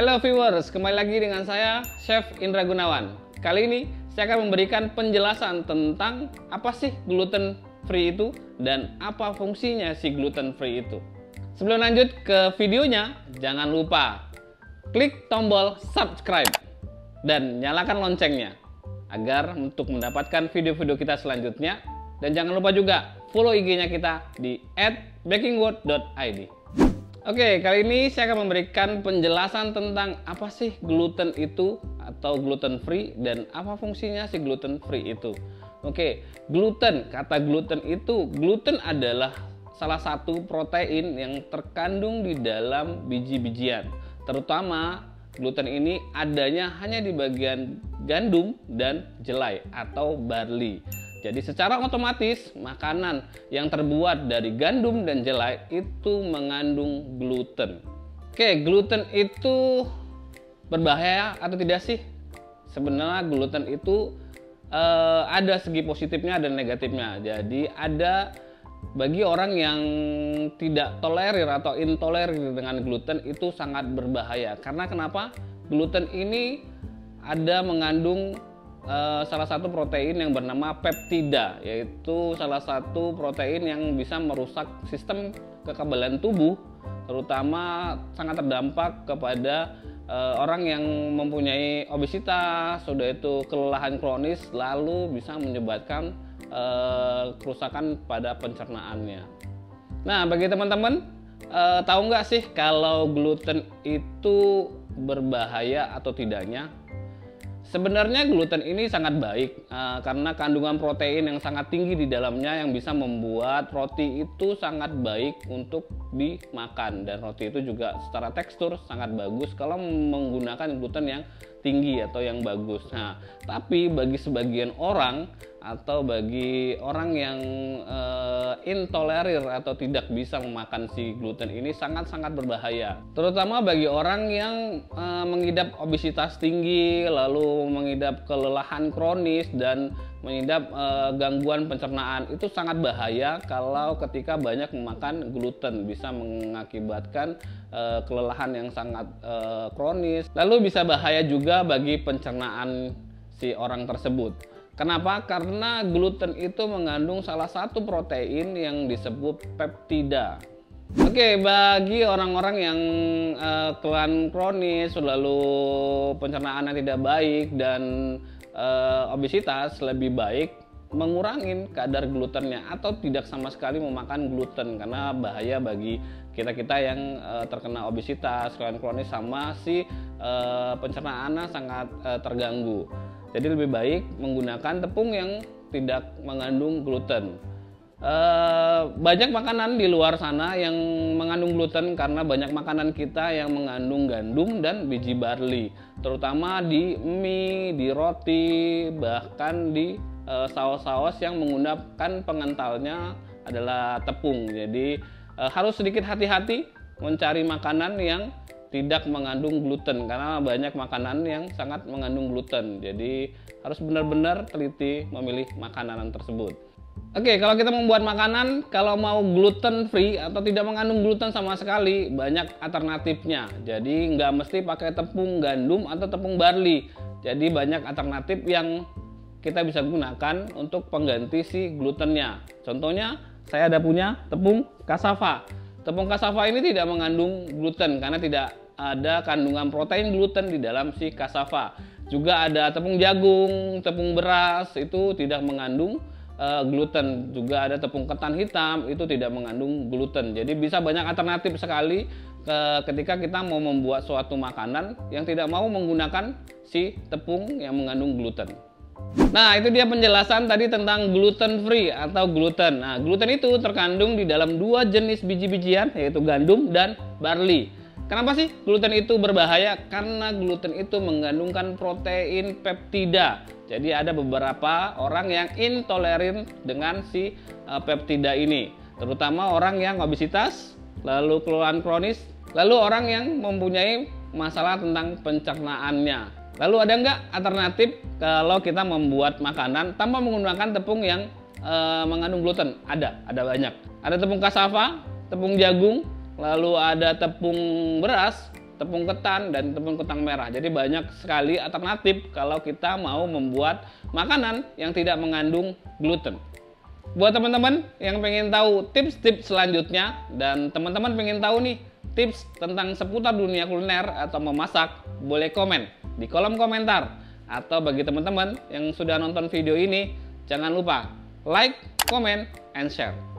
Halo viewers, kembali lagi dengan saya Chef Indra Gunawan. Kali ini saya akan memberikan penjelasan tentang apa sih gluten free itu dan apa fungsinya si gluten free itu. Sebelum lanjut ke videonya, jangan lupa klik tombol subscribe dan nyalakan loncengnya agar untuk mendapatkan video-video kita selanjutnya. Dan jangan lupa juga follow IG-nya kita di @bakingworld.id. Oke, kali ini saya akan memberikan penjelasan tentang apa sih gluten itu atau gluten free dan apa fungsinya si gluten free itu. Oke, gluten, kata gluten itu, gluten adalah salah satu protein yang terkandung di dalam biji-bijian. Terutama gluten ini adanya hanya di bagian gandum dan jelai atau barley. Jadi secara otomatis makanan yang terbuat dari gandum dan jelai itu mengandung gluten. Oke, gluten itu berbahaya atau tidak sih? Sebenarnya gluten itu ada segi positifnya dan negatifnya. Jadi ada bagi orang yang tidak tolerir atau intolerir dengan gluten itu sangat berbahaya. Karena kenapa? Gluten ini ada mengandung salah satu protein yang bernama peptida, yaitu salah satu protein yang bisa merusak sistem kekebalan tubuh, terutama sangat terdampak kepada orang yang mempunyai obesitas, sudah itu kelelahan kronis, lalu bisa menyebabkan kerusakan pada pencernaannya. Nah, bagi teman-teman, tahu nggak sih kalau gluten itu berbahaya atau tidaknya? Sebenarnya gluten ini sangat baik karena kandungan protein yang sangat tinggi di dalamnya yang bisa membuat roti itu sangat baik untuk dimakan, dan roti itu juga secara tekstur sangat bagus kalau menggunakan gluten yang tinggi atau yang bagus. Nah, tapi bagi sebagian orang atau bagi orang yang intolerir atau tidak bisa memakan si gluten ini sangat-sangat berbahaya. Terutama bagi orang yang mengidap obesitas tinggi, lalu mengidap kelelahan kronis dan mengidap gangguan pencernaan. Itu sangat bahaya kalau ketika banyak memakan gluten, bisa mengakibatkan kelelahan yang sangat kronis. Lalu bisa bahaya juga bagi pencernaan si orang tersebut. Kenapa? Karena gluten itu mengandung salah satu protein yang disebut peptida. Oke, bagi orang-orang yang kelelahan kronis, lalu pencernaan yang tidak baik dan obesitas, lebih baik mengurangi kadar glutennya atau tidak sama sekali memakan gluten, karena bahaya bagi kita-kita yang terkena obesitas, kelelahan kronis, sama si pencernaannya sangat terganggu. Jadi lebih baik menggunakan tepung yang tidak mengandung gluten. Banyak makanan di luar sana yang mengandung gluten karena banyak makanan kita yang mengandung gandum dan biji barley, terutama di mie, di roti, bahkan di saus-saus yang menggunakan pengentalnya adalah tepung. Jadi harus sedikit hati-hati mencari makanan yang tidak mengandung gluten, karena banyak makanan yang sangat mengandung gluten. Jadi harus benar-benar teliti memilih makanan tersebut. Oke, kalau kita membuat makanan, kalau mau gluten free atau tidak mengandung gluten sama sekali, banyak alternatifnya. Jadi nggak mesti pakai tepung gandum atau tepung barley. Jadi banyak alternatif yang kita bisa gunakan untuk pengganti si glutennya. Contohnya, saya ada punya tepung cassava. Tepung cassava ini tidak mengandung gluten karena tidak ada kandungan protein gluten di dalam si cassava. Juga ada tepung jagung, tepung beras, itu tidak mengandung gluten. Juga ada tepung ketan hitam, itu tidak mengandung gluten. Jadi bisa banyak alternatif sekali ketika kita mau membuat suatu makanan yang tidak mau menggunakan si tepung yang mengandung gluten. Nah, itu dia penjelasan tadi tentang gluten free atau gluten. Nah, gluten itu terkandung di dalam dua jenis biji-bijian, yaitu gandum dan barley. Kenapa sih gluten itu berbahaya? Karena gluten itu mengandungkan protein peptida. Jadi ada beberapa orang yang intolerir dengan si peptida ini, terutama orang yang obesitas, lalu kelelahan kronis, lalu orang yang mempunyai masalah tentang pencernaannya. Lalu ada nggak alternatif kalau kita membuat makanan tanpa menggunakan tepung yang mengandung gluten? Ada banyak. Ada tepung cassava, tepung jagung, lalu ada tepung beras, tepung ketan, dan tepung ketan merah. Jadi banyak sekali alternatif kalau kita mau membuat makanan yang tidak mengandung gluten. Buat teman-teman yang pengen tahu tips-tips selanjutnya, dan teman-teman pengen tahu nih tips tentang seputar dunia kuliner atau memasak, boleh komen di kolom komentar. Atau bagi teman-teman yang sudah nonton video ini, jangan lupa like, comment, and share.